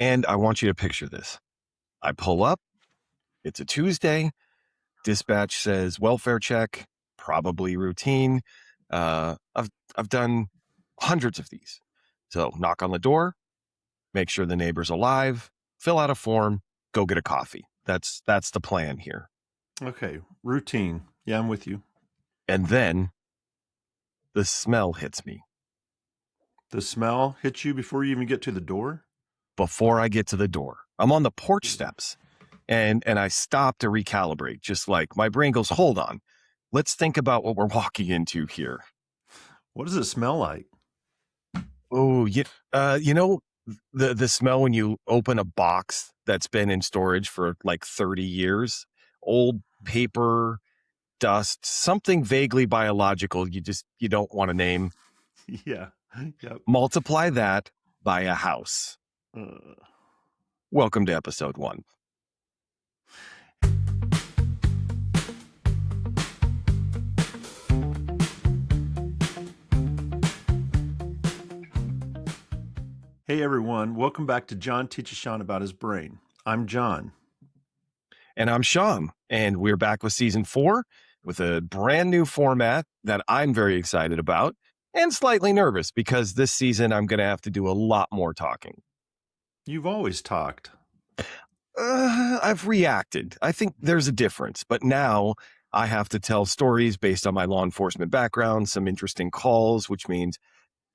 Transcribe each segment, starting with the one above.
And I want you to picture this. I pull up. It's a Tuesday. Dispatch says welfare check, probably routine. I've done hundreds of these. So knock on the door, make sure the neighbor's alive, fill out a form, go get a coffee. That's the plan here. Okay, routine. Yeah, I'm with you. And then the smell hits me. The smell hits you before you even get to the door? Before I get to the door, I'm on the porch steps and I stop to recalibrate. Just like my brain goes, hold on, let's think about what we're walking into here. What does it smell like? Oh, the smell when you open a box that's been in storage for like 30 years, old paper, dust, something vaguely biological you don't want to name. Yeah. Yep. Multiply that by a house. Welcome to episode 1. Hey everyone, welcome back to John Teaches Sean About His Brain. I'm John. And I'm Sean, and we're back with season 4 with a brand new format that I'm very excited about and slightly nervous because this season I'm going to have to do a lot more talking. You've always talked. I've reacted. I think there's a difference, but now I have to tell stories based on my law enforcement background, some interesting calls, which means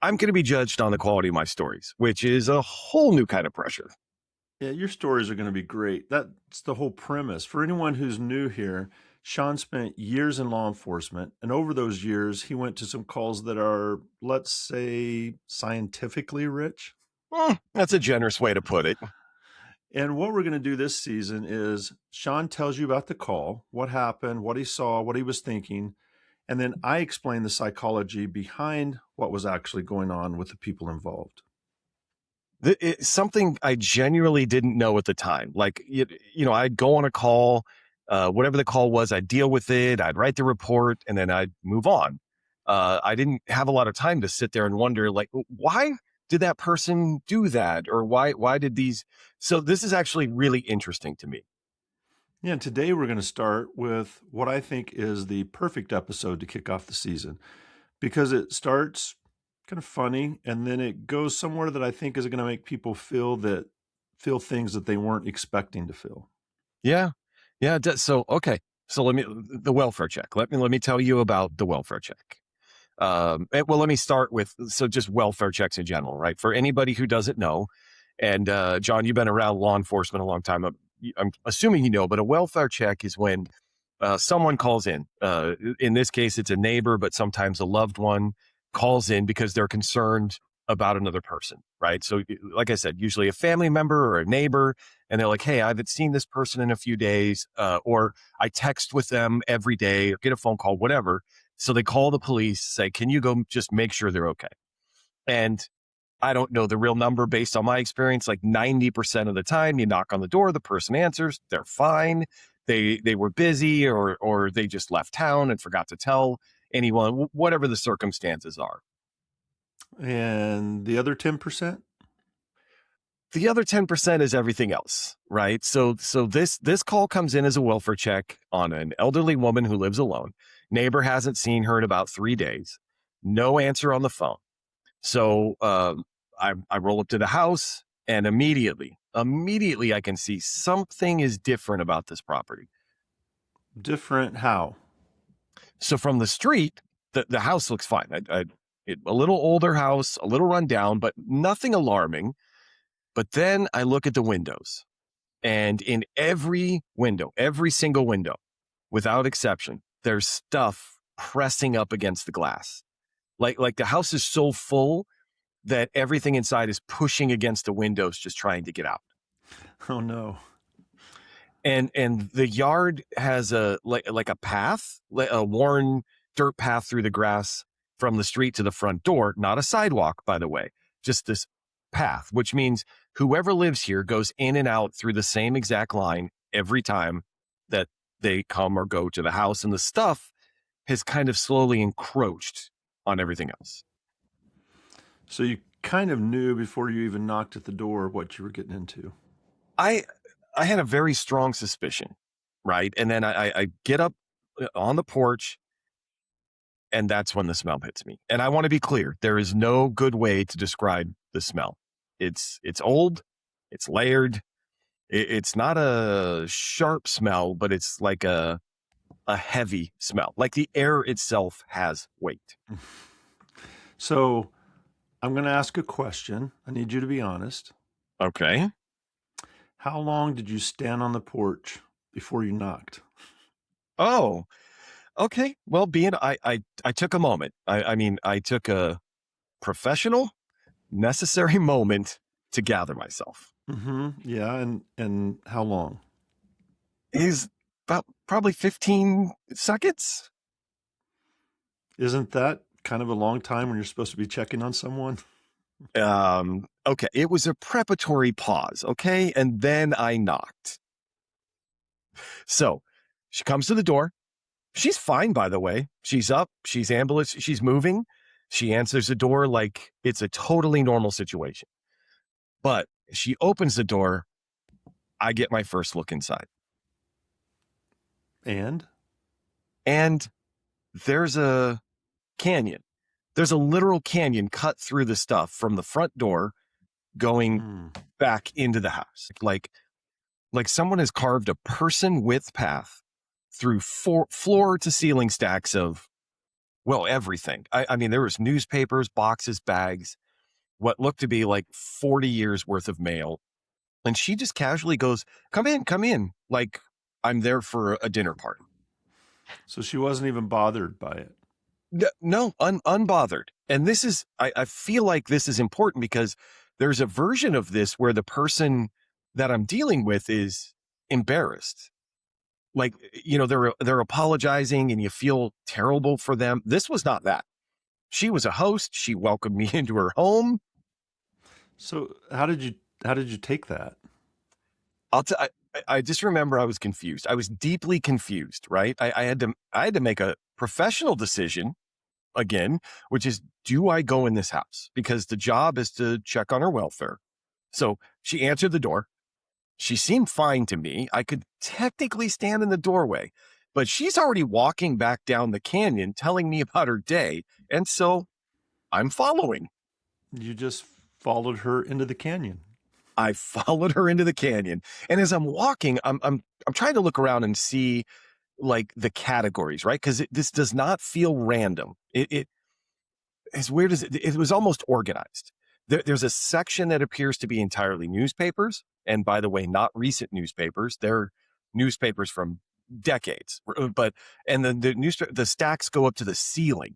I'm going to be judged on the quality of my stories, which is a whole new kind of pressure. Yeah, your stories are going to be great. That's the whole premise. For anyone who's new here, Sean spent years in law enforcement, and over those years, he went to some calls that are, let's say, scientifically rich. That's a generous way to put it. And what we're going to do this season is Sean tells you about the call, what happened, what he saw, what he was thinking, and then I explain the psychology behind what was actually going on with the people involved. It's something I genuinely didn't know at the time. Like, I'd go on a call, whatever the call was, I'd deal with it, I'd write the report, and then I'd move on. I didn't have a lot of time to sit there and wonder, like, why did that person do that? Or why did these? So this is actually really interesting to me. Yeah, and today we're going to start with what I think is the perfect episode to kick off the season because it starts kind of funny and then it goes somewhere that I think is going to make people feel things that they weren't expecting to feel. Yeah. Yeah. So, okay. So the welfare check. Let me tell you about the welfare check. Let me start with, just welfare checks in general, right? For anybody who doesn't know, and John, you've been around law enforcement a long time. I'm assuming you know, but a welfare check is when someone calls in. In this case, it's a neighbor, but sometimes a loved one calls in because they're concerned about another person, right? So, like I said, usually a family member or a neighbor, and they're like, hey, I haven't seen this person in a few days, or I text with them every day or get a phone call, whatever. So they call the police, say, can you go just make sure they're okay? And I don't know the real number based on my experience. Like 90% of the time you knock on the door, the person answers, they're fine. They were busy or they just left town and forgot to tell anyone, whatever the circumstances are. And the other 10%? The other 10% is everything else, right? So this call comes in as a welfare check on an elderly woman who lives alone. Neighbor hasn't seen her in about 3 days. No answer on the phone. So I roll up to the house and immediately I can see something is different about this property. Different how? So from the street, the house looks fine. A little older house, a little run down, but nothing alarming. But then I look at the windows, and in every window, every single window, without exception, there's stuff pressing up against the glass. Like the house is so full that everything inside is pushing against the windows, just trying to get out. Oh no. And the yard has a path, a worn dirt path through the grass from the street to the front door, not a sidewalk, by the way, just this path, which means whoever lives here goes in and out through the same exact line every time that they come or go to the house. And the stuff has kind of slowly encroached on everything else. So kind of knew before you even knocked at the door what you were getting into. I I had a very strong suspicion, right? And then I get up on the porch, and that's when the smell hits me. And I want to be clear, there is no good way to describe the smell. It's old, it's layered. It's not a sharp smell, but it's like a heavy smell. Like the air itself has weight. So I'm going to ask a question. I need you to be honest. Okay. How long did you stand on the porch before you knocked? Oh, okay. Well, being I took a moment. I mean, I took a professional, necessary moment to gather myself. Yeah, and how long? Is about probably 15 seconds. Isn't that kind of a long time when you're supposed to be checking on someone? Okay. It was a preparatory pause. Okay. And then I knocked. So she comes to the door. She's fine, by the way. She's up. She's ambulance. She's moving. She answers the door like it's a totally normal situation. But she opens the door. I get my first look inside. And And there's a canyon. There's a literal canyon cut through the stuff from the front door going back into the house. Like someone has carved a person width path through floor to ceiling stacks of, well, everything. I mean, there was newspapers, boxes, bags, what looked to be like 40 years worth of mail. And she just casually goes, come in, come in. Like I'm there for a dinner party. so she wasn't even bothered by it. No, unbothered. And this is, I feel like this is important because there's a version of this where the person that I'm dealing with is embarrassed. Like, they're apologizing and you feel terrible for them. This was not that. She was a host. She welcomed me into her home. So how did you take that? I just remember I was confused. I was deeply confused, right? I had to make a professional decision again, which is, do I go in this house? Because the job is to check on her welfare. So she answered the door. She seemed fine to me. I could technically stand in the doorway, but she's already walking back down the canyon telling me about her day. And so I'm following. You just followed her into the canyon. I followed her into the canyon. And as I'm walking, I'm trying to look around and see like the categories, right? Because this does not feel random. It as weird as it was almost organized. There's a section that appears to be entirely newspapers. And by the way, not recent newspapers. They're newspapers from decades. But and then the stacks go up to the ceiling,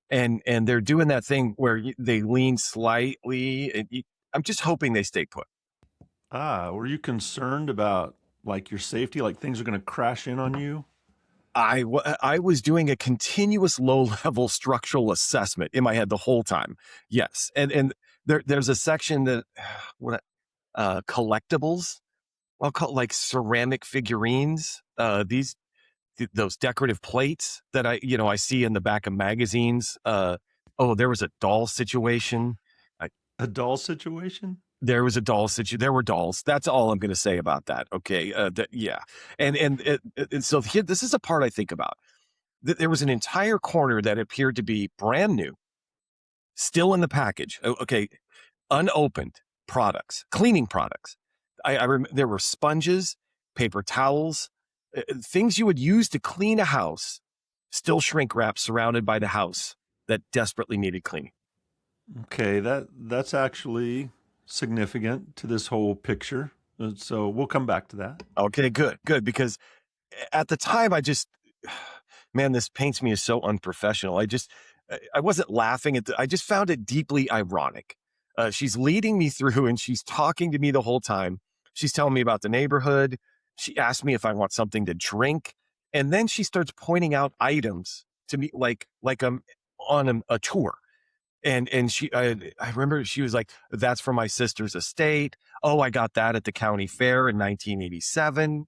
and they're doing that thing where they lean slightly. I'm just hoping they stay put. Were you concerned about like your safety, like things are going to crash in on you? I was doing a continuous low level structural assessment in my head the whole time. Yes, and there's a section that what collectibles. I'll call it like ceramic figurines. Those decorative plates that I see in the back of magazines. Oh, there was a doll situation. I, A doll situation? there was a doll situation. There were dolls. That's all I'm going to say about that. Okay. Yeah. And so here, this is a part I think about. There was an entire corner that appeared to be brand new, still in the package. Okay. Unopened products, cleaning products. I remember there were sponges, paper towels, things you would use to clean a house, still shrink wrap surrounded by the house that desperately needed cleaning. Okay, that's actually significant to this whole picture. So we'll come back to that. Okay, good. Because at the time, man, this paints me as so unprofessional. I wasn't laughing I just found it deeply ironic. She's leading me through and she's talking to me the whole time. She's telling me about the neighborhood. She asked me if I want something to drink. And then she starts pointing out items to me like I'm on a tour. And I remember she was like, that's from my sister's estate. Oh, I got that at the county fair in 1987.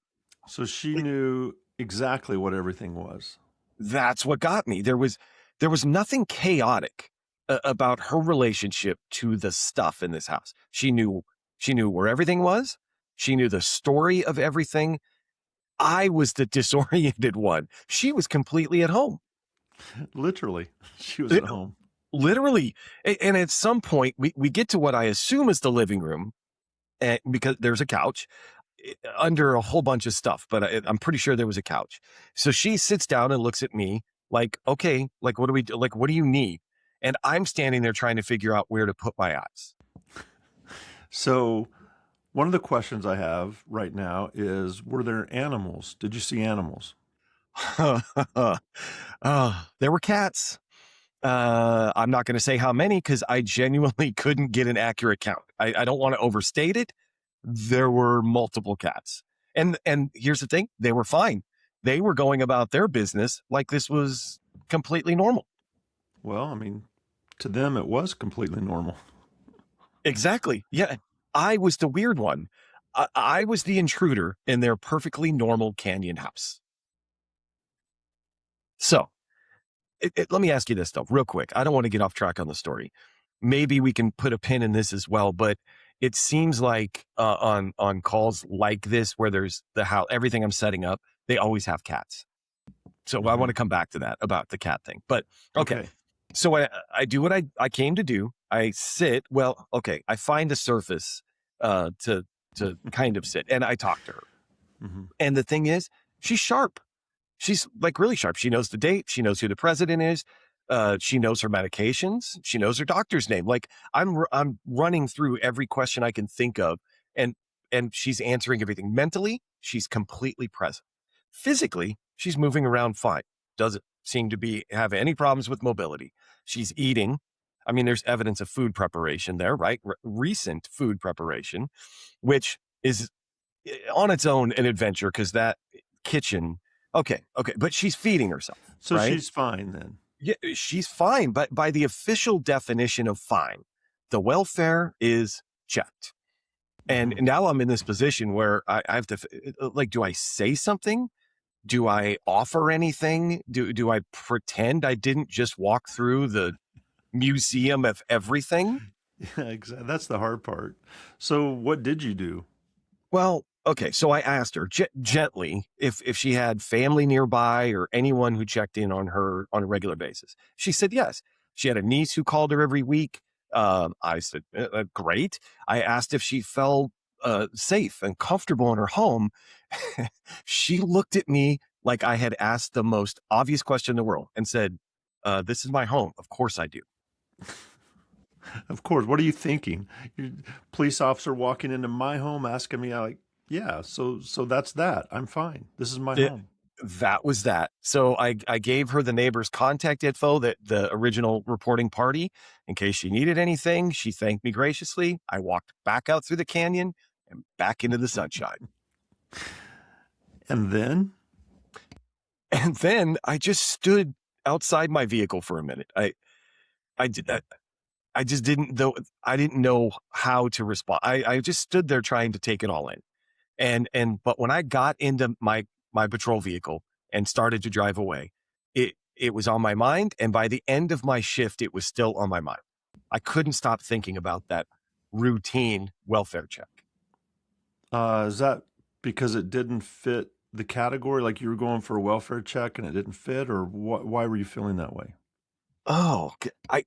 So she knew exactly what everything was. That's what got me. There was nothing chaotic about her relationship to the stuff in this house. She knew where everything was. She knew the story of everything. I was the disoriented one. She was completely at home. Literally, she was It- at home. Literally. And at some point, we get to what I assume is the living room, because there's a couch under a whole bunch of stuff, but I'm pretty sure there was a couch. So she sits down and looks at me like, okay, like, what do we do? Like, what do you need? And I'm standing there trying to figure out where to put my eyes. So, one of the questions I have right now is, were there animals? Did you see animals? There were cats. I'm not going to say how many because I genuinely couldn't get an accurate count. I don't want to overstate it. There were multiple cats. And here's the thing, they were fine. They were going about their business like this was completely normal. Well, I mean, to them, it was completely normal. Exactly. Yeah. I was the weird one. I was the intruder in their perfectly normal canyon house. So let me ask you this, though, real quick. I don't want to get off track on the story. Maybe we can put a pin in this as well, but it seems like on calls like this, where there's the how everything I'm setting up, they always have cats. So I want to come back to that about the cat thing. But okay, Okay. so I do what I came to do. I sit. Well, okay, I find a surface to kind of sit, and I talk to her. hmm And the thing is, she's sharp. She's like really sharp. She knows the date. She knows who the president is. She knows her medications. She knows her doctor's name. Like I'm running through every question I can think of, and and she's answering everything. Mentally, she's completely present. Physically, she's moving around fine. Doesn't seem to be have any problems with mobility. She's eating. I mean, there's evidence of food preparation there, right? Recent food preparation, which is on its own an adventure because that kitchen. Okay, but she's feeding herself, So right? she's fine then. Yeah, she's fine, but by the official definition of fine, the welfare is checked. And hmm now I'm in this position where I have to, like, do I say something? Do I offer anything? Do I pretend I didn't just walk through the museum of everything? Yeah, exactly. That's the hard part. So, what did you do? Well, okay, so I asked her gently if she had family nearby or anyone who checked in on her on a regular basis. She said yes. She had a niece who called her every week. I said, great. I asked if she felt safe and comfortable in her home. She looked at me like I had asked the most obvious question in the world and said, this is my home. Of course I do. Of course. What are you thinking? You police officer walking into my home asking me, like, yeah, so that's that. I'm fine. This is my home. That was that. So I gave her the neighbor's contact info, that the original reporting party, in case she needed anything. She thanked me graciously. I walked back out through the canyon and back into the sunshine. And then, And then I just stood outside my vehicle for a minute. I did I just didn't though I didn't know how to respond. I just stood there trying to take it all in. But when I got into my patrol vehicle and started to drive away, it was on my mind, and by the end of my shift it was still on my mind. I couldn't stop thinking about that routine welfare check. is that because it didn't fit the category? Like you were going for a welfare check and it didn't fit, or why were you feeling that way? Oh,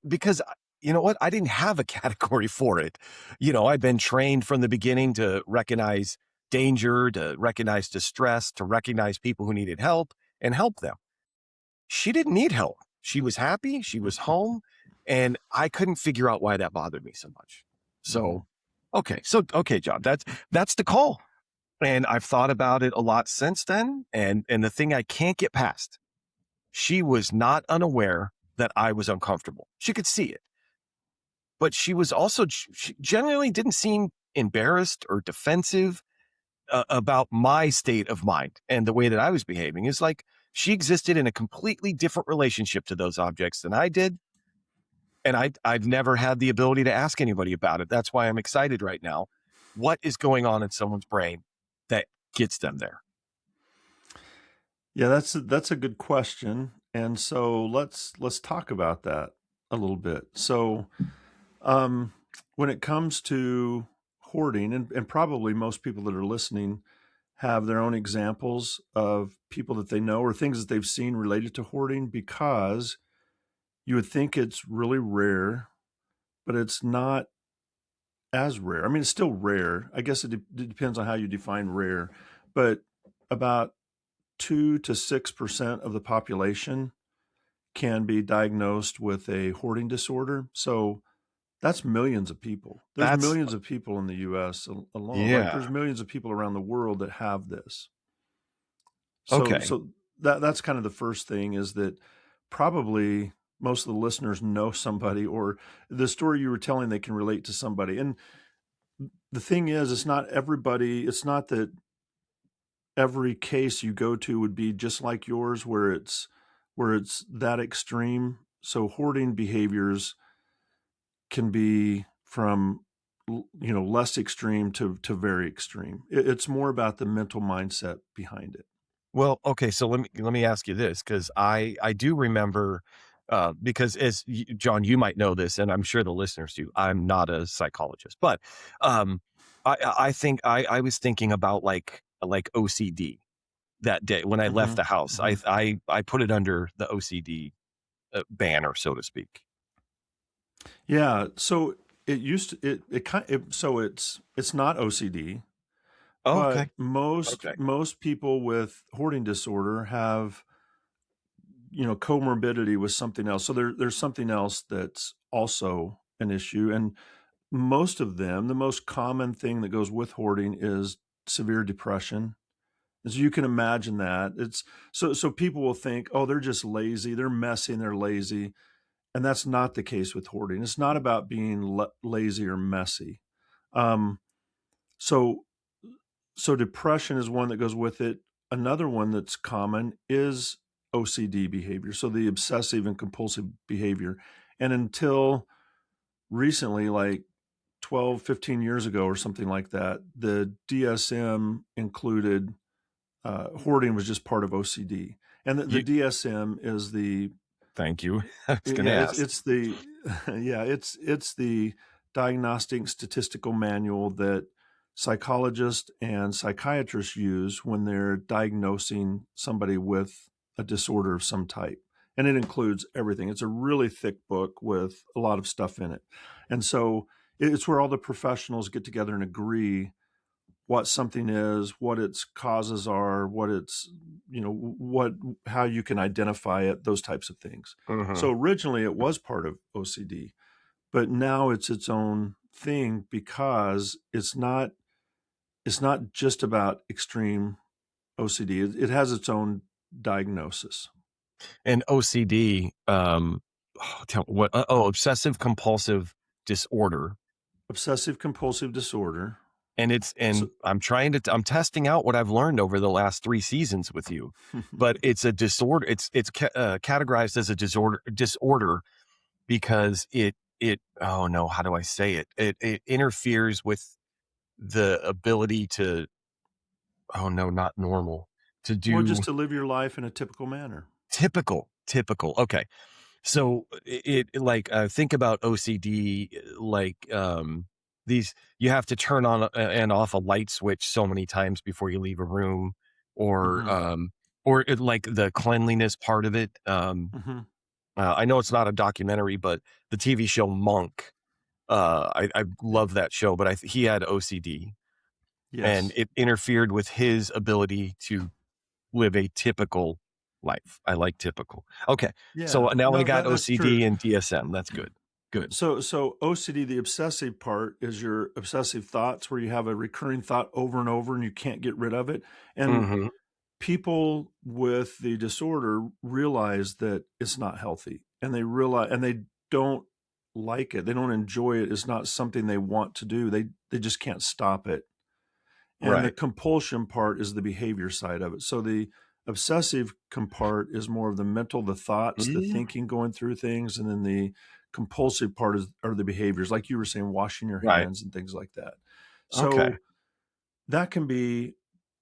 because you know what? I didn't have a category for it. I've been trained from the beginning to recognize danger, to recognize distress, to recognize people who needed help and help them. She didn't need help. She was happy. She was home. And I couldn't figure out why that bothered me so much. hmm So, okay, John, that's the call. And I've thought about it a lot since then. And the thing I can't get past, she was not unaware that I was uncomfortable. She could see it, but she was also, she generally didn't seem embarrassed or defensive about my state of mind and the way that I was behaving. Is like she existed in a completely different relationship to those objects than I did. And I've never had the ability to ask anybody about it. That's why I'm excited right now. What is going on in someone's brain that gets them there? Yeah, that's a good question. And so let's talk about that. a little bit. So, um, when it comes to hoarding, and probably most people that are listening have their own examples of people that they know or things that they've seen related to hoarding, because you would think it's really rare, but it's not as rare. I mean, it's still rare. I guess it depends on how you define rare, but about 2 to 6% of the population can be diagnosed with a hoarding disorder. So that's millions of people. There's That's millions of people in the US alone, right? yeah. There's millions of people around the world that have this. So Okay. so that's kind of the first thing, is that probably most of the listeners know somebody, or the story you were telling, they can relate to somebody. And the thing is, it's not everybody, it's not that every case you go to would be just like yours, where it's that extreme. So hoarding behaviors can be from less extreme to very extreme. It's more about the mental mindset behind it. Well, okay, so let me ask you this, because I do remember, because John, you might know this, and I'm sure the listeners do. I'm not a psychologist, but um, I think I was thinking about like OCD that day when I left Hmm. the house. Hmm. I put it under the OCD banner, so to speak. Yeah. So it used to, so it's not OCD, Oh, but okay, okay, most people with hoarding disorder have, comorbidity with something else. So there's something else that's also an issue. And most of them, the most common thing that goes with hoarding is severe depression. As you can imagine that. It's so people will think, oh, they're just lazy, they're messy and they're lazy. And that's not the case with hoarding. It's not about being lazy or messy. Um, so so depression is one that goes with it. Another one that's common is OCD behavior. So the obsessive and compulsive behavior. And until recently, like 12, 15 years ago or something like that, the DSM included hoarding was just part of OCD. And the you DSM is the thank you. I was going to yeah, ask. it's the yeah, it's the diagnostic statistical manual that psychologists and psychiatrists use when they're diagnosing somebody with a disorder of some type. And it includes everything. It's a really thick book with a lot of stuff in it. And so it's where all the professionals get together and agree what something is, what its causes are, what it's, what, how you can identify it, those types of things. Hmm. So originally it was part of OCD, but now it's its own thing, because it's not just about extreme OCD. It has its own diagnosis. And OCD, obsessive compulsive disorder. Obsessive compulsive disorder. And So, I'm testing out what I've learned over the last 3 seasons with you, but it's a disorder. It's categorized as a disorder because oh no, how do I say it? It interferes with the ability to, oh no, not normal, to well, just do to live your life in a typical manner. typical. Okay. So like, think about OCD, like, these, you have to turn on and off a light switch so many times before you leave a room, or Hmm. like the cleanliness part of it. Hmm. I know it's not a documentary, but the TV show Monk, I love that show, but he had OCD, and Yes. it interfered with his ability to live a typical life. I like typical. Okay. So Yeah. now I No, got that's true. OCD and DSM. That's good. Good. So OCD, the obsessive part, is your obsessive thoughts, where you have a recurring thought over and over and you can't get rid of it. And Mhm. people with the disorder realize that it's not healthy, and they don't like it. They don't enjoy it. It's not something they want to do. They just can't stop it. And the Right. compulsion part is the behavior side of it. So the obsessive part is more of the mental, the thoughts, the Mm, thinking, going through things. And then the compulsive part are the behaviors, like you were saying, washing your right. hands and things like that. Okay. So that can be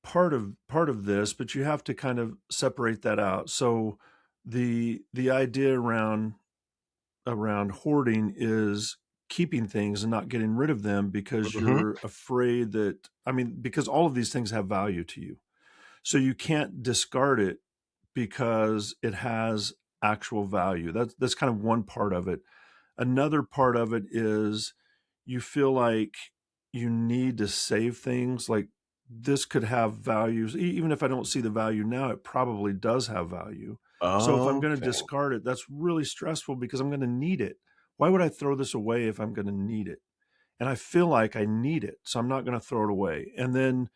part of this, but you have to kind of separate that out. So the idea around around hoarding is keeping things and not getting rid of them because Hmm. you're afraid that, I mean, because all of these things have value to you. So you can't discard it because it has actual value. That's kind of one part of it. Another part of it is you feel like you need to save things. Like this could have values. Even if I don't see the value now, it probably does have value. So if I'm going to Okay. discard it, that's really stressful because I'm going to need it. Why would I throw this away if I'm going to need it? And I feel like I need it. So I'm not going to throw it away. And then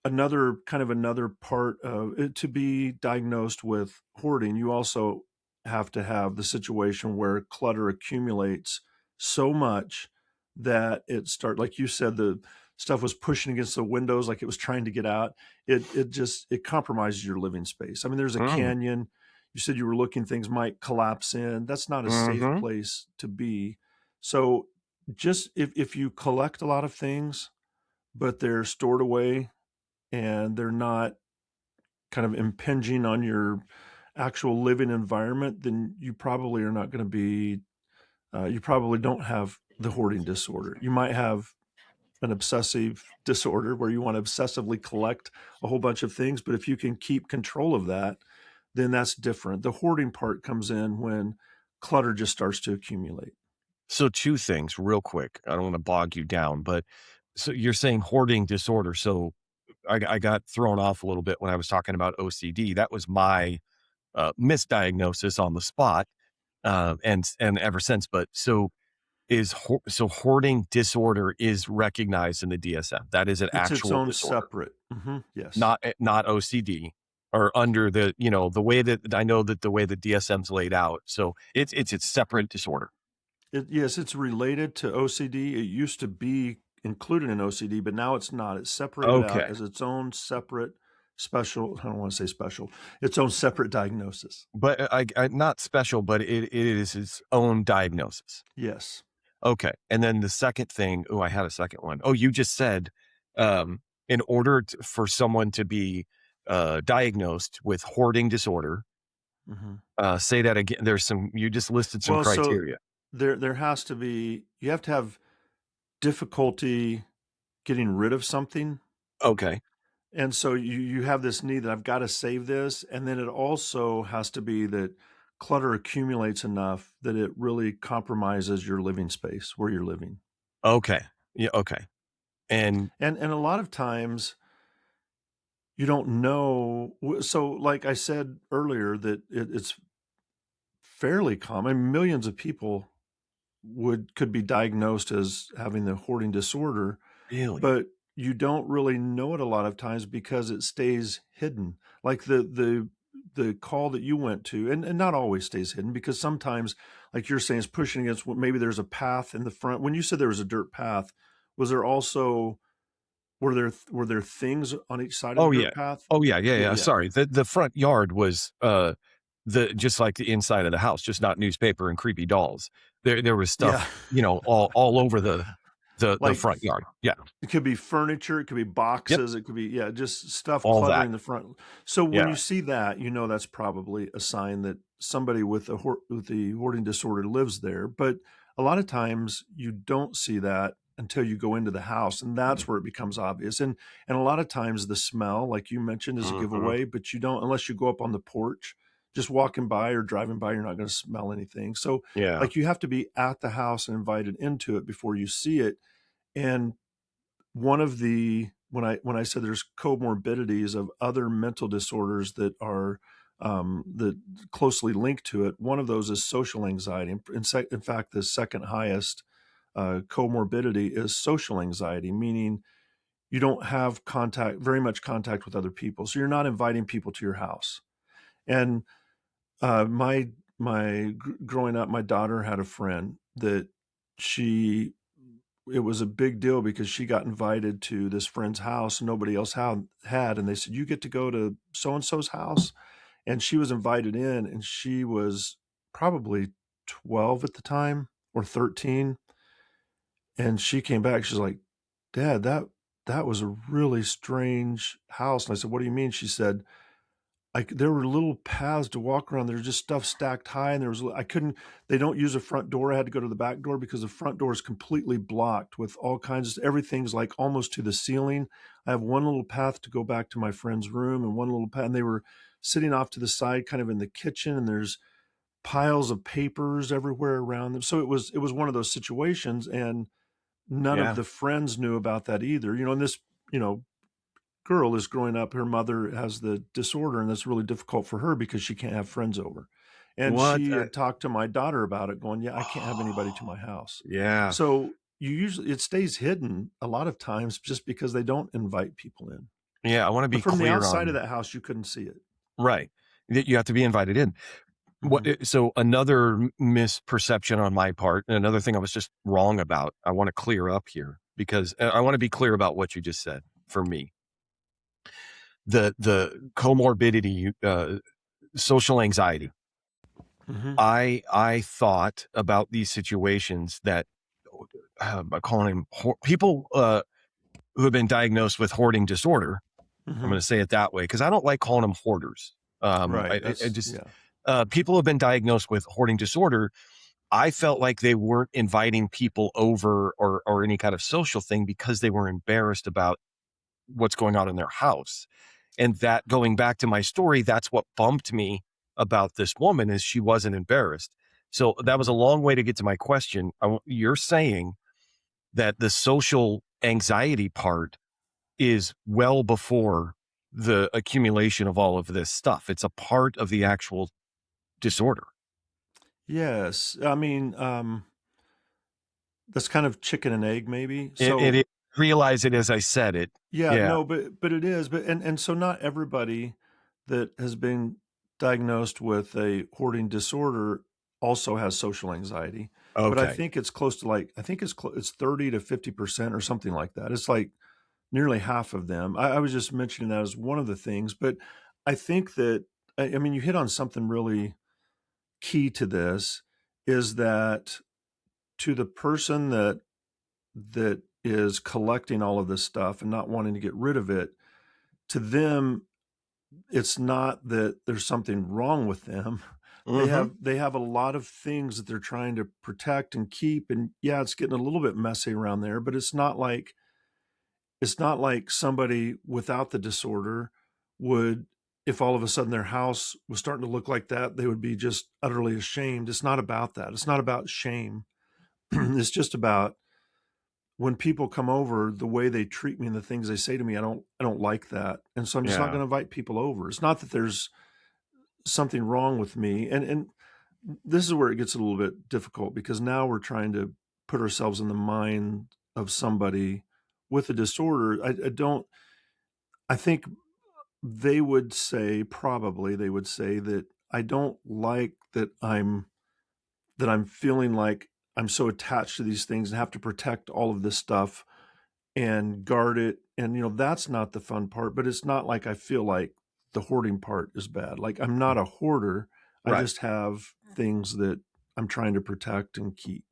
another part of it, to be diagnosed with hoarding, you also have to have the situation where clutter accumulates so much that it start, like you said, the stuff was pushing against the windows like it was trying to get out. It compromises your living space. I mean, there's a Mm. canyon. You said you were looking, things might collapse in. That's not a safe Hmm. place to be. So just if you collect a lot of things but they're stored away and they're not kind of impinging on your actual living environment, then you probably are not going to be, you probably don't have the hoarding disorder. You might have an obsessive disorder where you want to obsessively collect a whole bunch of things, but if you can keep control of that, then that's different. The hoarding part comes in when clutter just starts to accumulate. So two things real quick. I don't want to bog you down, but so you're saying hoarding disorder. So I got thrown off a little bit when I was talking about OCD. That was my misdiagnosis on the spot, and ever since. But so so hoarding disorder is recognized in the DSM. That is an It's its actual own disorder, separate. Yes. not OCD or under the the way that I know that the way the DSM's laid out. So it's separate disorder. Yes, it's related to OCD. It used to be included in OCD, but now it's not. It's separated out Okay, as its own separate special, I don't want to say special, its own separate diagnosis. but I not special, but it is its own diagnosis. Yes. Okay, and then the second thing, oh, I had a second one. Oh, you just said, in order for someone to be, diagnosed with hoarding disorder, Mhm. say that again. There's some you just listed some Well, so criteria. there has to be, you have to have difficulty getting rid of something. Okay, And so you have this need that I've got to save this. And then it also has to be that clutter accumulates enough that it really compromises your living space where you're living. okay, yeah, okay, and And a lot of times you don't know. So, like I said earlier, that it's fairly common. Millions of people could be diagnosed as having the hoarding disorder, really? but you don't really know it a lot of times because it stays hidden. Like the call that you went to, and not always stays hidden because sometimes, like you're saying, it's pushing against maybe there's a path in the front. When you said there was a dirt path, was there also were there things on each side of the Oh, yeah. dirt path? Oh, yeah, yeah, Yeah, yeah, yeah. sorry. The front yard was, the just like the inside of the house, just not newspaper and creepy dolls. There was Yeah. stuff, all over the Like front yard. Yeah. it could be furniture, it could be Yep. boxes, it could be, yeah, just stuff All that. cluttering the front. So when Yeah. you see that, you know that's probably a sign that somebody with with the hoarding disorder lives there. But a lot of times you don't see that until you go into the house, and that's where it becomes obvious. And a lot of times the smell, like you mentioned, is a Mhm. giveaway, but you don't unless you go up on the porch. Just walking by or driving by, you're not going to smell anything. So, Yeah. like, you have to be at the house and invited into it before you see it. And one of the when I said there's comorbidities of other mental disorders that are that closely linked to it, one of those is social anxiety. In fact, the second highest comorbidity is social anxiety, meaning you don't have very much contact with other people, so you're not inviting people to your house. And growing up, my daughter had a friend that she it was a big deal because she got invited to this friend's house nobody else had, and they said, you get to go to so and so's house. And she was invited in, and she was probably 12 at the time or 13. And she came back, she's like, Dad, that was a really strange house. And I said, what do you mean? She said, there were little paths to walk around. There's just stuff stacked high, and I couldn't. They don't use a front door. I had to go to the back door because the front door is completely blocked with all kinds of everything's like almost to the ceiling. I have one little path to go back to my friend's room, and one little path. And they were sitting off to the side, kind of in the kitchen, and there's piles of papers everywhere around them. So it was one of those situations, and none of Yeah. the friends knew about that either. And this, you know, girl is growing up, her mother has the disorder, and that's really difficult for her because she can't have friends over. And What? she had talked to my daughter about it, going, "Yeah, I can't have anybody to Oh, my house." yeah. So it stays hidden a lot of times just because they don't invite people in. Yeah, I wanna But be from the clear outside of on that house, you couldn't see it. right. That you have to be invited in. Mhm. So another misperception on my part, and another thing I was just wrong about, I wanna clear up here because I wanna be clear about what you just said for me. The comorbidity, social anxiety. Mhm. I thought about these situations that, by calling them people, who have been diagnosed with hoarding disorder. I'm Mhm. gonna say it that way because I don't like calling them hoarders. Right. I That's just yeah. people who have been diagnosed with hoarding disorder. I felt like they weren't inviting people over or any kind of social thing because they were embarrassed about what's going on in their house. And that going back to my story, that's what bumped me about this woman is she wasn't embarrassed. So that was a Mhm. long way to get to my question. You're saying that the social anxiety part is well before the accumulation of all of this stuff. It's a part of the actual disorder. Yes. I mean, that's kind of chicken and egg maybe. It So is. Realize it as I said it. yeah, Yeah. no, but it is, but and so not everybody that has been diagnosed with a hoarding disorder also has social anxiety, but I Okay. think it's close to like I think it's 30 to 50% or something like that. It's like nearly half of them. I was just mentioning that as one of the things, but I think that I mean you hit on something really key to this is that to the person that is collecting all of this stuff and not wanting to get rid of it, to them, it's not that there's something wrong with them. Mhm. They have a lot of things that they're trying to protect and keep, and yeah, it's getting a little bit messy around there, but it's not like somebody without the disorder would if all of a sudden their house was starting to look like that, they would be just utterly ashamed. It's not about that. It's not about shame. It's just about when people come over, the way they treat me and the things they say to me, I don't like that. And so I'm just not Yeah. going to invite people over. It's not that there's something wrong with me. And this is where it gets a little bit difficult because now we're trying to put ourselves in the mind of somebody with a disorder. I don't I think they would say probably they would say that I don't like that I'm feeling like I'm so attached to these things and have to protect all of this stuff and guard it. And, that's not the fun part, but it's not like I feel like the hoarding part is bad. Like I'm not a hoarder. I Right. just have things that I'm trying to protect and keep.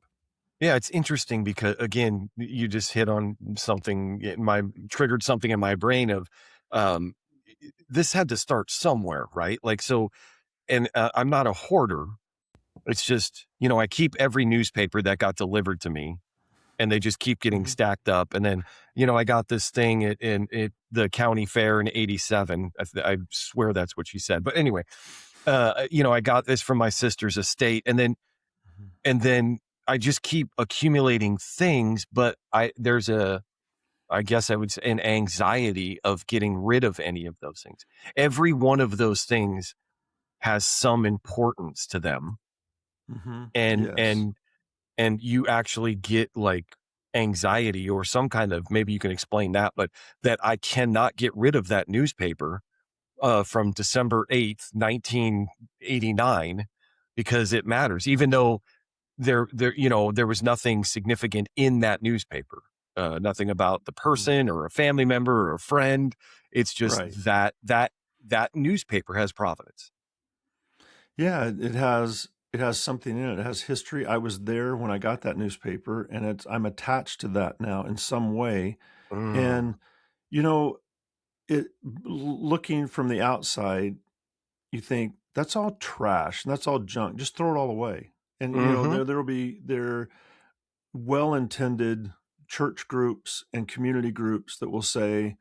Yeah, it's interesting because again, you just hit on something in my triggered something in my brain of um this had to start somewhere, right? Like so and I'm not a hoarder. It's just, I keep every newspaper that got delivered to me and they just keep getting Mhm. stacked up. And then, I got this thing at the county fair in '87. I swear that's what she said. But anyway, I got this from my sister's estate, Mhm. and then I just keep accumulating things. But I guess I would say, an anxiety of getting rid of any of those things. Every one of those things has some importance to them, Mhm. and Yes. and and you actually get like anxiety or some kind of maybe you can explain that, but that I cannot get rid of that newspaper from December 8th, 1989 because it matters, even though there was nothing significant in that newspaper, nothing about the Mhm. person or a family member or a friend. It's just Right. that newspaper has provenance. Yeah, it has something in it. It has history. I was there when I got that newspaper, and I'm attached to that now in some way. Mm, And you know, looking from the outside, you think that's all trash and that's all junk. Just throw it all away. And Mhm. there'll be well-intended church groups and community groups that will say,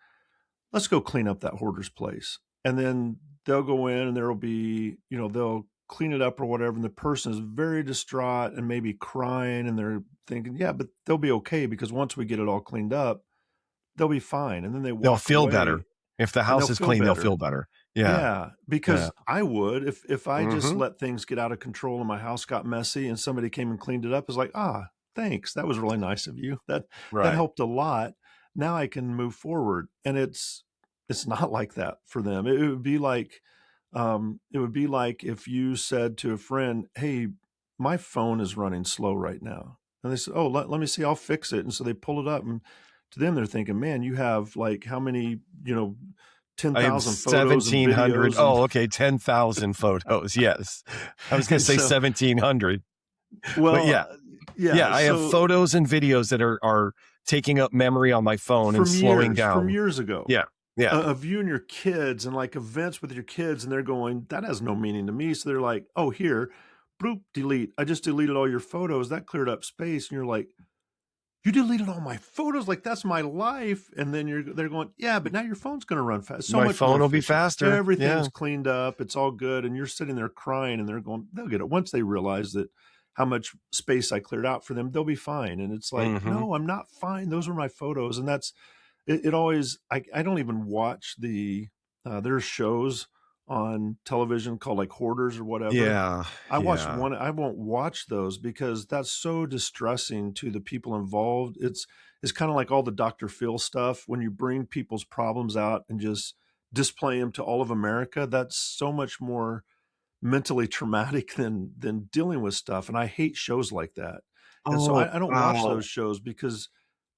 let's go clean up that hoarder's place. And then they'll go in and there'll be, they'll clean it up or whatever. And the person is very distraught and maybe crying. And they're thinking, yeah, but they'll be okay because once we get it all cleaned up, they'll be fine. And then they They'll walk feel better. away If the and they'll house is feel clean, they'll better. feel better. Yeah. Yeah, Yeah. because I would if I just Mhm. let things get out of control and my house got messy and somebody came and cleaned it up, it's like, "Ah, thanks. That was really nice of you. That Right. helped a lot. Now I can move forward." And it's not like that for them. It would be like if you said to a friend, "Hey, my phone is running slow right now." And they said, "Oh, let me see. I'll fix it." And so they pull it up and to them they're thinking, "Man, you have like how many, I have 10,000 photos and 1,700. videos and Oh, okay, 10,000 photos. Yes. I was gonna and say so 1,700, but well, yeah. Yeah, yeah, I have so photos and videos that are taking up memory on my phone and slowing from down. years ago, Yeah. Yeah. of you and your kids and like events with your kids, and they're going, that has no meaning to me. So they're like, oh, here, bloop, delete. I just deleted all your photos. That cleared up space. And you're like, you deleted all my photos, like that's my life. And then they're going, yeah, but now your phone's going to run fast, so My much more phone will be efficient. faster. Everything's Yeah. cleaned up, it's all good, and you're sitting there crying, and they're going, they'll get it once they realize that how much space I cleared out for them. They'll be fine, and it's like, Mhm. no, I'm not fine. Those are my photos, and that's it. It always, I don't even watch there's shows on television called like Hoarders or whatever. Yeah. I watched Yeah. one. I won't watch those because that's so distressing to the people involved. It's kind of like all the Dr. Phil stuff when you bring people's problems out and just display them to all of America. That's so much more mentally traumatic than dealing with stuff. And I hate shows like that. And so Oh, I don't watch wow. those shows because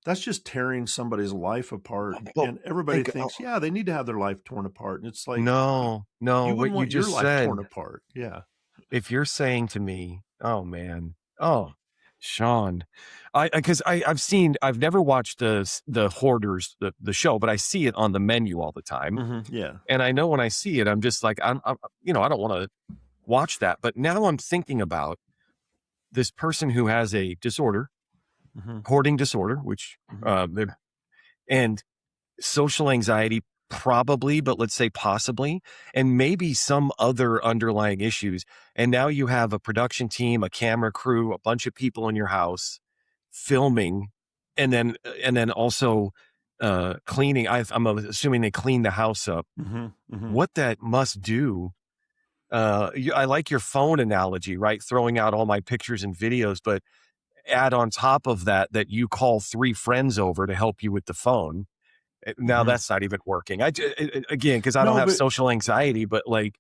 that's just tearing somebody's life apart. Well, And everybody think thinks, yeah, they need to have their life torn apart. And it's like, no, no, you what wouldn't you want your just life torn said, apart. Yeah. if you're saying to me, "Oh, man. Oh, Sean." I've never watched the Hoarders, the show, but I see it on the menu all the time, Yeah. and I know when I see it, I'm just like, I don't wanna watch that, but now I'm thinking about this person who has a disorder, hmm hoarding disorder, which, hmm and social anxiety, probably, but let's say possibly, and maybe some other underlying issues. And now you have a production team, a camera crew, a bunch of people in your house filming, and then also cleaning. I'm assuming they clean the house up. hmm What that must do. I like your phone analogy, right? Throwing out all my pictures and videos, but add on top of that that you call three friends over to help you with the phone. Now hmm that's not even working. Again, because I don't No, have social anxiety, but like,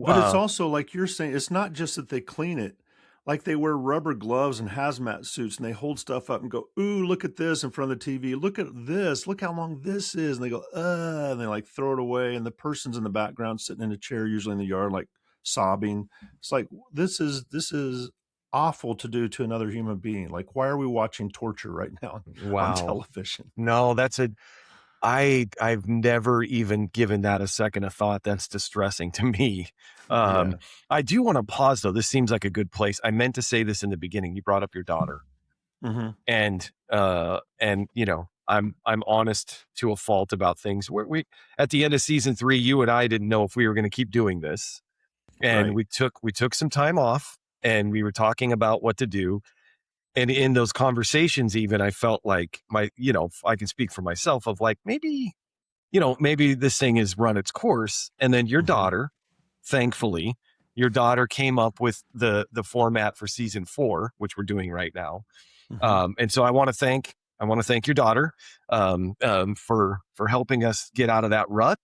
but it's also like you're saying, it's not just that they clean it. Like they wear rubber gloves and hazmat suits and they hold stuff up and go, ooh, look at this in front of the TV. Look at this. Look how long this is. And they go, and they like throw it away. And the person's in the background sitting in a chair, usually in the yard, like sobbing. It's like, this is awful to do to another human being. Like, why are we watching torture right now on wow, television? no, I've never even given that a second of thought. That's distressing to me. Um, Yeah. I do want to pause though. This seems like a good place. I meant to say this in the beginning. You brought up your daughter, hmm and I'm honest to a fault about things. We at the end of season 3, you and I didn't know if we were going to keep doing this, and Right. we took some time off, and we were talking about what to do. And in those conversations, even I felt like I can speak for myself of like maybe this thing has run its course. And then your hmm daughter, thankfully, your daughter came up with the format for season 4, which we're doing right now. hmm And so I want to thank your daughter for helping us get out of that rut.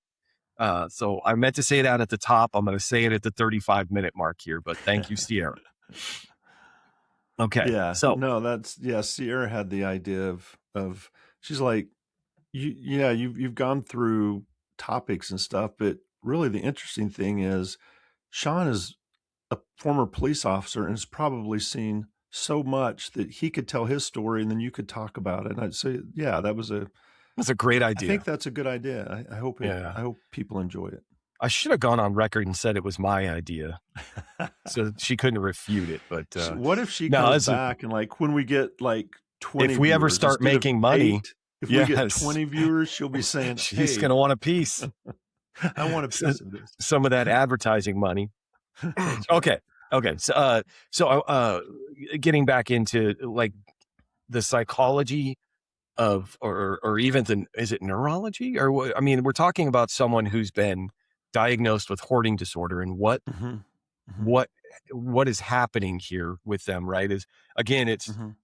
So I meant to say that at the top. I'm going to say it at the 35-minute mark here, but thank you, Sierra. Okay, Yeah, so no, yeah, Sierra had the idea of she's like, yeah, you've gone through topics and stuff, but really the interesting thing is Sean is a former police officer and has probably seen so much that he could tell his story and then you could talk about it. And I'd say, yeah, that's a great I think idea. that's a good idea. I hope Yeah. I hope people enjoy it. I should have gone on record and said it was my idea, so she couldn't refute it. But What if she no, comes it's back and, like, when we get, like, if 20 we ever viewers start instead of making money, 8, if we get yes, 20 viewers, she'll be saying, she's "Hey, gonna want a piece, I want a so piece of this." some of that advertising money. That's right. Okay, okay. Getting back into like the psychology of, or even the, is it neurology or what? I mean, we're talking about someone who's been diagnosed with hoarding disorder, and Mhm. Mhm. what what is happening here with them, right? Is again, Mhm.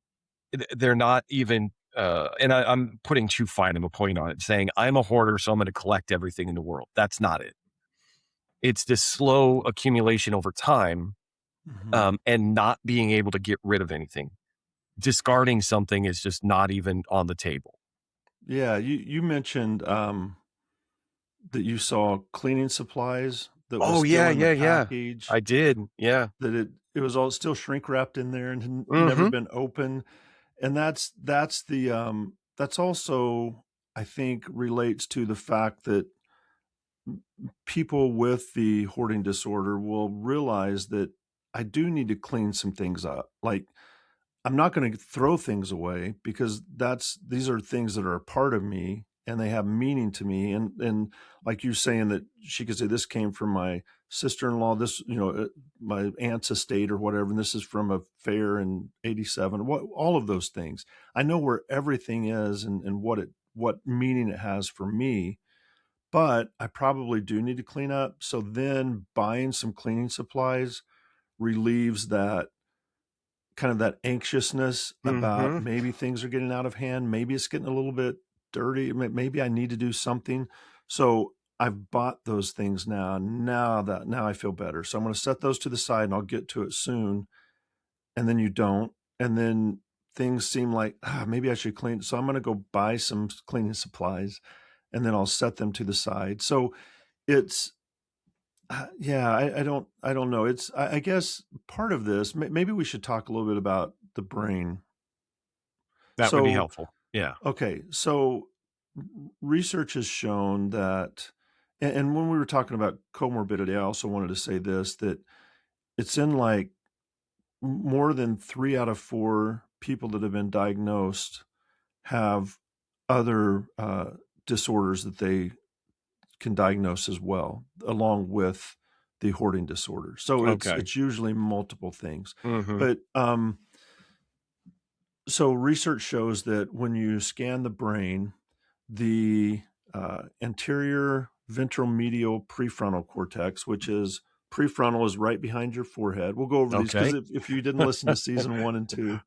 they're not even. I'm putting too fine of a point on it, saying I'm a hoarder, so I'm going to collect everything in the world. That's not it. It's this slow accumulation over time, Mhm. and not being able to get rid of anything. Discarding something is just not even on the table. Yeah, you mentioned, that you saw cleaning supplies that was Oh, still yeah, in the yeah, yeah. package, I did. Yeah. that it was all still shrink wrapped in there and had never Mhm. been open, and that's also, I think, relates to the fact that people with the hoarding disorder will realize that I do need to clean some things up. Like, I'm not going to throw things away because these are things that are a part of me and they have meaning to me. And like you saying that she could say this came from my sister-in-law, this, my aunt's estate or whatever, and this is from a fair in '87. What all of those things. I know where everything is and what meaning it has for me, but I probably do need to clean up. So then buying some cleaning supplies relieves that kind of that anxiousness about Mhm. maybe things are getting out of hand, maybe it's getting a little bit dirty, maybe I need to do something. So I've bought those things now. Now I feel better. So I'm going to set those to the side and I'll get to it soon. And then you don't. And then things seem like maybe I should clean. So I'm going to go buy some cleaning supplies and then I'll set them to the side. So it's yeah, I don't know. I guess part of this, maybe we should talk a little bit about the brain. That would be So, helpful. Yeah. okay, so research has shown that, and when we were talking about comorbidity, I also wanted to say this, that it's in like more than 3 out of 4 people that have been diagnosed have other disorders that they can diagnose as well, along with the hoarding disorder. So Okay. it's usually multiple things. Mhm. But so research shows that when you scan the brain, the anterior ventromedial prefrontal cortex, which is prefrontal is right behind your forehead. We'll go over these because Okay. if you didn't listen to season 1 and 2,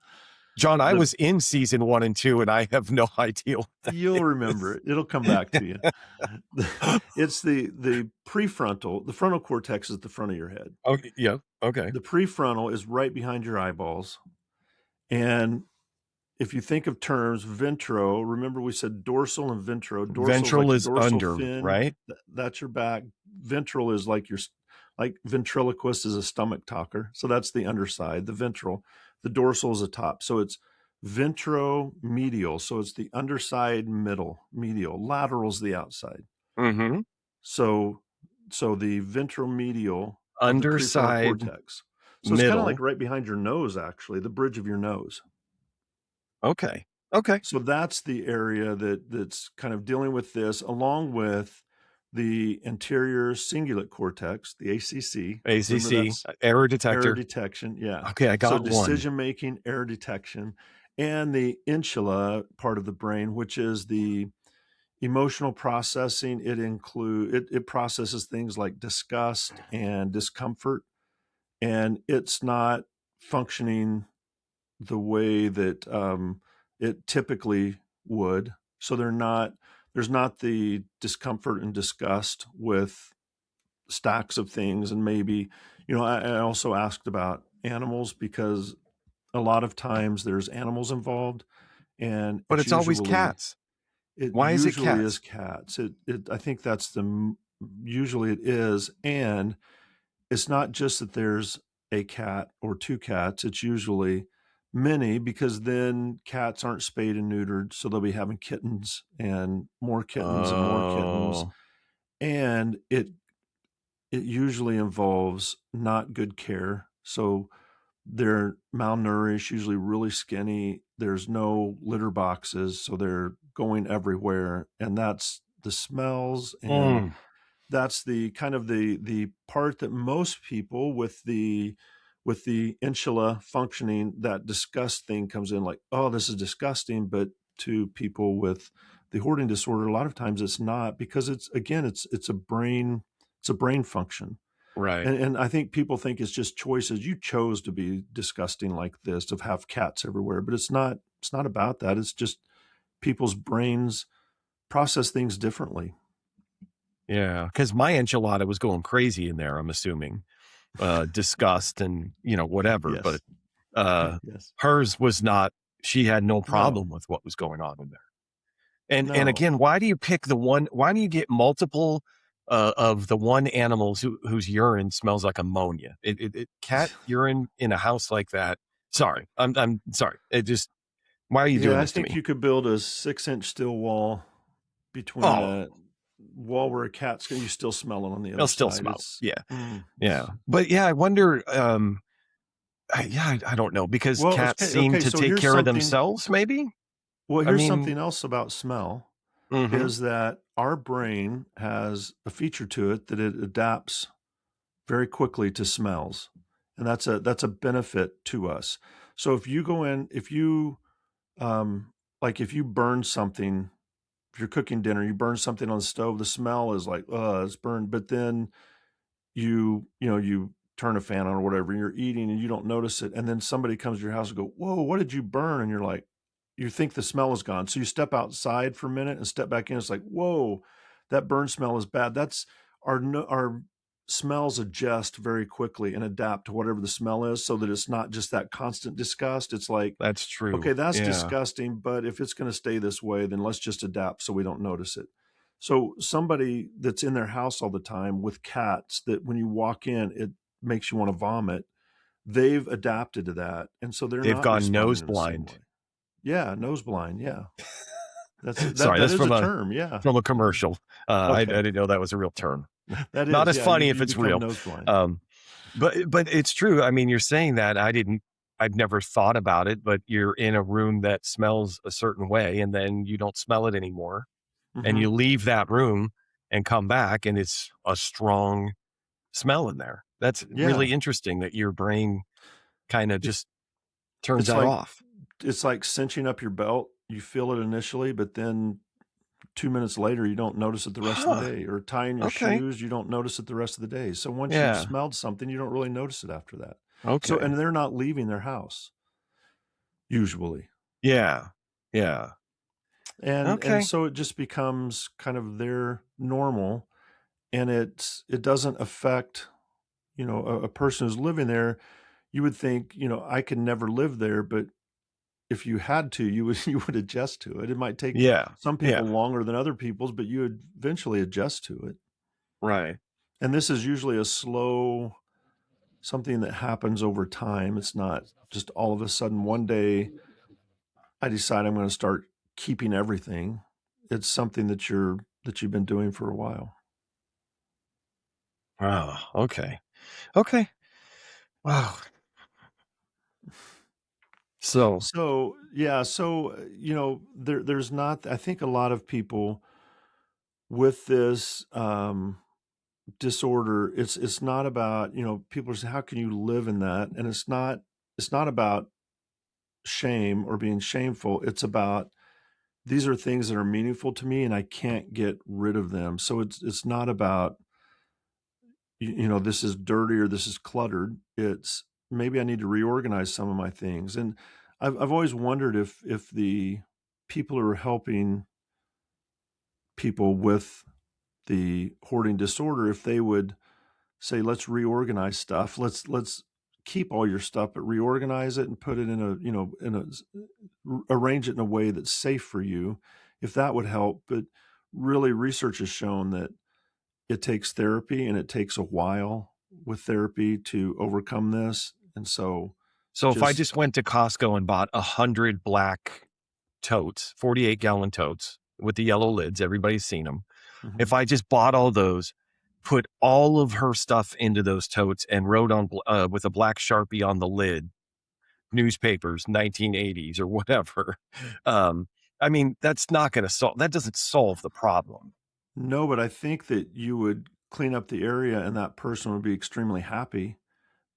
John, I the was in season 1 and 2, and I have no idea what that you'll remember is. it. It'll come back to you. It's the prefrontal. The frontal cortex is at the front of your head. Okay, yeah, okay. The prefrontal is right behind your eyeballs. And if you think of terms, ventro, remember we said dorsal and ventro. Dorsal is Ventral like your is dorsal under, fin, right? that's your back. Ventral is like like ventriloquist is a stomach talker. So that's the underside, the ventral. The dorsal is the top. So it's ventromedial. So it's the underside, middle, medial. Lateral is the outside. Mhm. So the ventromedial of the prefrontal Underside, cortex. So it's kind of like middle. right behind your nose, actually, the bridge of your nose. Okay. Okay. So that's the area that's kind of dealing with this, along with the anterior cingulate cortex, the ACC. Remember ACC, that's error error detector. detection. Yeah. Okay, I So got one. decision making, error detection, and the insula part of the brain, which is the emotional processing. It processes things like disgust and discomfort, and it's not functioning the way that it typically would. So there's not the discomfort and disgust with stacks of things. And maybe, I also asked about animals because a lot of times there's animals involved, and But it's always cats. it Why is it usually is cats? cats. I think that's usually it is. And it's not just that there's a cat or 2 cats, it's usually many because then cats aren't spayed and neutered, so they'll be having kittens and more kittens and more kittens, Oh. and it usually involves not good care. So they're malnourished, usually really skinny. There's no litter boxes, so they're going everywhere. And that's the smells, and Mm, that's the kind of the part that most people with the insula functioning, that disgust thing comes in, like, oh, this is disgusting. But to people with the hoarding disorder, a lot of times it's not, because it's, again, it's a brain function. right. And I think people think it's just choices. You chose to be disgusting like this, to have cats everywhere, but it's not about that. It's just people's brains process things differently. Yeah. Because my enchilada was going crazy in there, I'm assuming. Disgust and, whatever. But Yes. Yes. hers was not, she had no No. problem with what was going on in there. And No. again, why do you pick the one? Why do you get multiple of the one animals whose urine smells like ammonia? Cat urine in a house like that. Sorry, I'm sorry. It just, why are you doing Yeah, I this to think me? you could build a 6-inch steel wall between Oh, a wall where a cat's going, you still smell it on the it'll other still side. smell. It's, Yeah, yeah. it's But yeah, I wonder. I don't know, because well, cats okay, seem okay. to So take here's care of something. themselves. Maybe. Well, I here's mean, something else about smell, hmm is that our brain has a feature to it that it adapts very quickly to smells, and that's a benefit to us. So if you go in, if you like if you burn something, if you're cooking dinner, you burn something on the stove, the smell is like, it's burned. But then you turn a fan on or whatever, and you're eating and you don't notice it. And then somebody comes to your house and go, whoa, what did you burn? And you're like, you think the smell is gone. So you step outside for a minute and step back in. It's like, whoa, that burn smell is bad. That's our smells adjust very quickly and adapt to whatever the smell is, so that it's not just that constant disgust. It's like, that's true. okay, that's Yeah, disgusting, but if it's going to stay this way, then let's just adapt so we don't notice it. So somebody that's in their house all the time with cats, that when you walk in, it makes you want to vomit. They've adapted to that, and so they're they've not gone nose responding in the same way. blind. Yeah, nose blind. Yeah, Sorry, that that's is a from a term. Yeah. from a commercial. I Okay, didn't know that was a real term. that Not is. as Yeah, funny if you it's become real. nose blind. Um, but it's true. I mean, you're saying that I've never thought about it, but you're in a room that smells a certain way, and then you don't smell it anymore, and Hmm. you leave that room and come back, and it's a strong smell in there. That's Yeah, really interesting that your brain kind of it's just turns it's that like off. it's like cinching up your belt. You feel it initially, but then 2 minutes later, you don't notice it the rest of the Huh. day. Or tying your Okay. shoes, you don't notice it the rest of the day. So once you've Yeah. smelled something, you don't really notice it after that. So, Okay. and they're not leaving their house usually. Yeah. Yeah. And Okay. so it just becomes kind of their normal, and it doesn't affect, a person who's living there. You would think, I could never live there, but if you had to, you would you would adjust to it. It might take Yeah. some Yeah. people longer than other people's, but you would eventually adjust to it. Right. And this is usually a slow, something that happens over time. It's not just all of a sudden one day I decide I'm going to start keeping everything. It's something that you've been doing for a while. Oh, okay. Okay. Wow. So, So, yeah, so there's not, I think, a lot of people with this disorder. It's not about, people say, how can you live in that? And it's not about shame or being shameful. It's about, these are things that are meaningful to me and I can't get rid of them. So it's not about, this is dirty or this is cluttered. It's, maybe I need to reorganize some of my things. And I've always wondered if the people who are helping people with the hoarding disorder, if they would say, let's reorganize stuff. Let's keep all your stuff, but reorganize it and put it in a, arrange it in a way that's safe for you, if that would help. But really, research has shown that it takes therapy, and it takes a while with therapy to overcome this. And so so if I just, just went to Costco and bought 100 black totes, 48-gallon totes with the yellow lids, everybody's seen them. mhm. If I just bought all those, put all of her stuff into those totes and wrote on with a black Sharpie on the lid, newspapers, 1980s or whatever. Um, I mean, that's not going to solve, that doesn't solve the problem. No, but I think that you would clean up the area and that person would be extremely happy.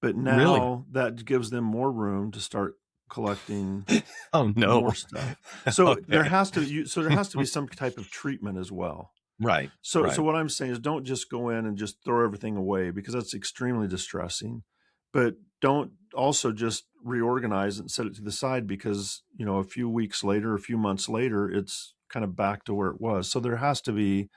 But Really? now that gives them more room to start collecting Oh, more no. stuff. So there Okay. has to so there has to be some type of treatment as well. Right. So Right. what I'm saying is don't just go in and just throw everything away because that's extremely distressing. But don't also just reorganize and set it to the side because, a few weeks later, a few months later, it's kind of back to where it was. So there has to be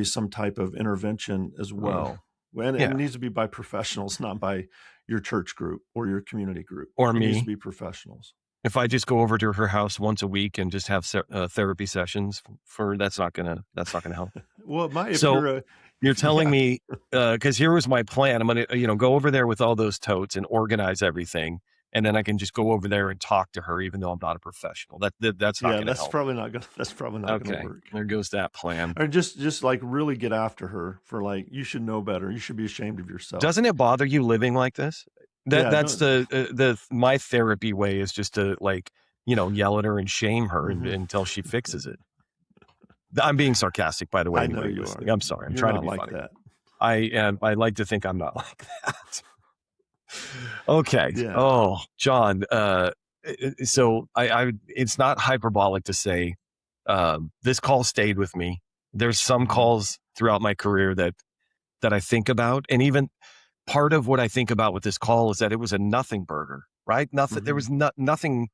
some type of intervention as Uh, well. And it yeah. needs to be by professionals, not by your church group or your community group. Or It needs to me. be professionals. If I just go over to her house once a week and just have therapy sessions for that's not gonna help. Well, it might if So you're a you're telling yeah. me, because here was my plan. I'm gonna, go over there with all those totes and organize everything, and then I can just go over there and talk to her, even though I'm not a professional. That's not Yeah, gonna that's help. probably not gonna that's probably not gonna Okay, work. there goes that plan. Or just like really get after her for like you should know better. You should be ashamed of yourself. Doesn't it bother you living like this? Yeah, That's don't the my therapy way is just to, like, yell at her and shame her mhm. until she fixes it. I'm being sarcastic, by the way, I know anybody you listening. are. I'm sorry. I'm You're trying to not be like funny. that. I like to think I'm not like that. Okay. Yeah. Oh, John, so I it's not hyperbolic to say, this call stayed with me. There's some Mhm. calls throughout my career that I think about, and even part of what I think about with this call is that it was a nothing burger, right? Nothing. There Mhm. was nothing.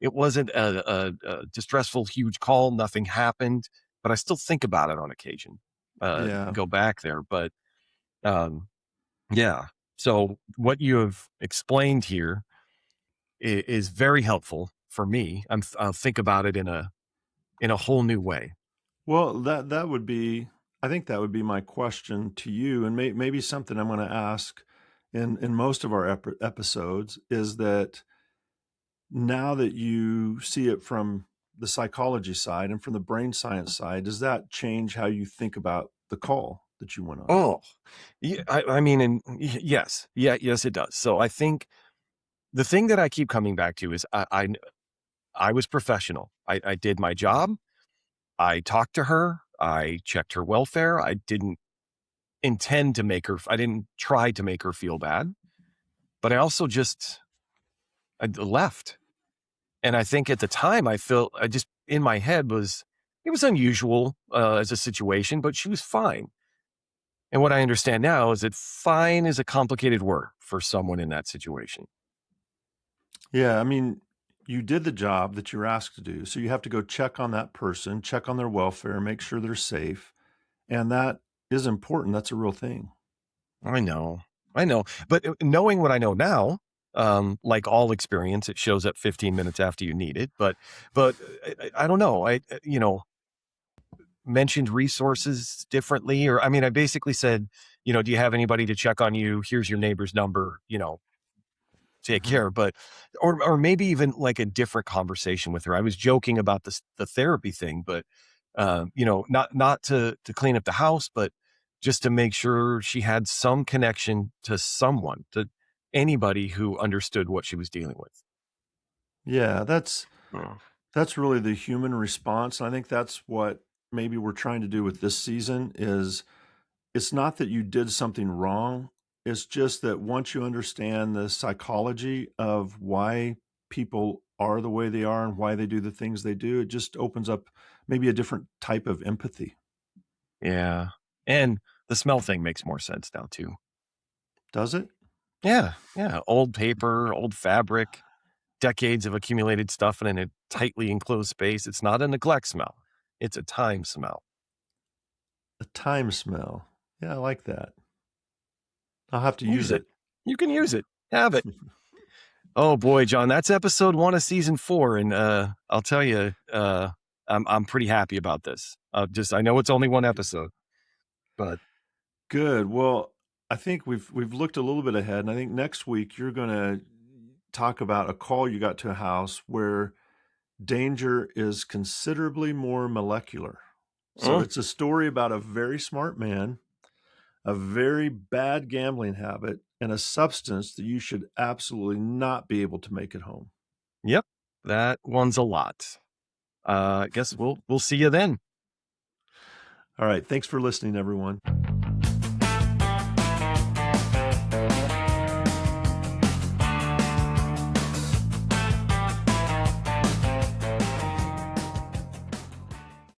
It wasn't a distressful, huge call. Nothing happened, but I still think about it on occasion. Yeah. Go back there, but um, yeah. So what you have explained here is very helpful for me. I'll think about it in a whole new way. Well, that would be I think that would be my question to you, and maybe something I'm gonna ask in most of our episodes is that now that you see it from the psychology side and from the brain science side, does that change how you think about the call that you went on? Oh, yeah, I mean, and yes, yeah, yes, it does. So I think the thing that I keep coming back to is I was professional. I did my job. I talked to her. I checked her welfare. I didn't intend to make her. I didn't try to make her feel bad. But I also just I left. And I think at the time I felt I just in my head was it was unusual as a situation, but she was fine. And what I understand now is that fine is a complicated word for someone in that situation. Yeah, I mean, you did the job that you were asked to do. So you have to go check on that person, check on their welfare, make sure they're safe. And that is important. That's a real thing. I know, I know, but knowing what I know now, like all experience, it shows up 15 minutes after you need it. But I don't know. Mentioned resources differently, or I mean, I basically said, do you have anybody to check on you? Here's your neighbor's number. Take Mhm. care. But or maybe even like a different conversation with her. I was joking about the therapy thing, but not to clean up the house, but just to make sure she had some connection to someone, to anybody who understood what she was dealing with. Yeah, Mm. that's really the human response. And I think that's what maybe we're trying to do with this season is it's not that you did something wrong. It's just that once you understand the psychology of why people are the way they are and why they do the things they do, it just opens up maybe a different type of empathy. Yeah. And the smell thing makes more sense now too. Does it? Yeah. Yeah. Old paper, old fabric, decades of accumulated stuff in a tightly enclosed space. It's not a neglect smell. It's a time smell. A time smell. Yeah, I like that. I'll have to use Use it. it. You can use it. Have it. Oh boy, John, that's episode 1 of season 4, and I'll tell you, I'm pretty happy about this. I know it's only one episode, but Good. Well, I think we've looked a little bit ahead, and I think next week you're going to talk about a call you got to a house where danger is considerably more molecular. So mm, it's a story about a very smart man a very bad gambling habit, and a substance that you should absolutely not be able to make at home. Yep. That one's a lot. I guess we'll see you then. All right. Thanks for listening, everyone.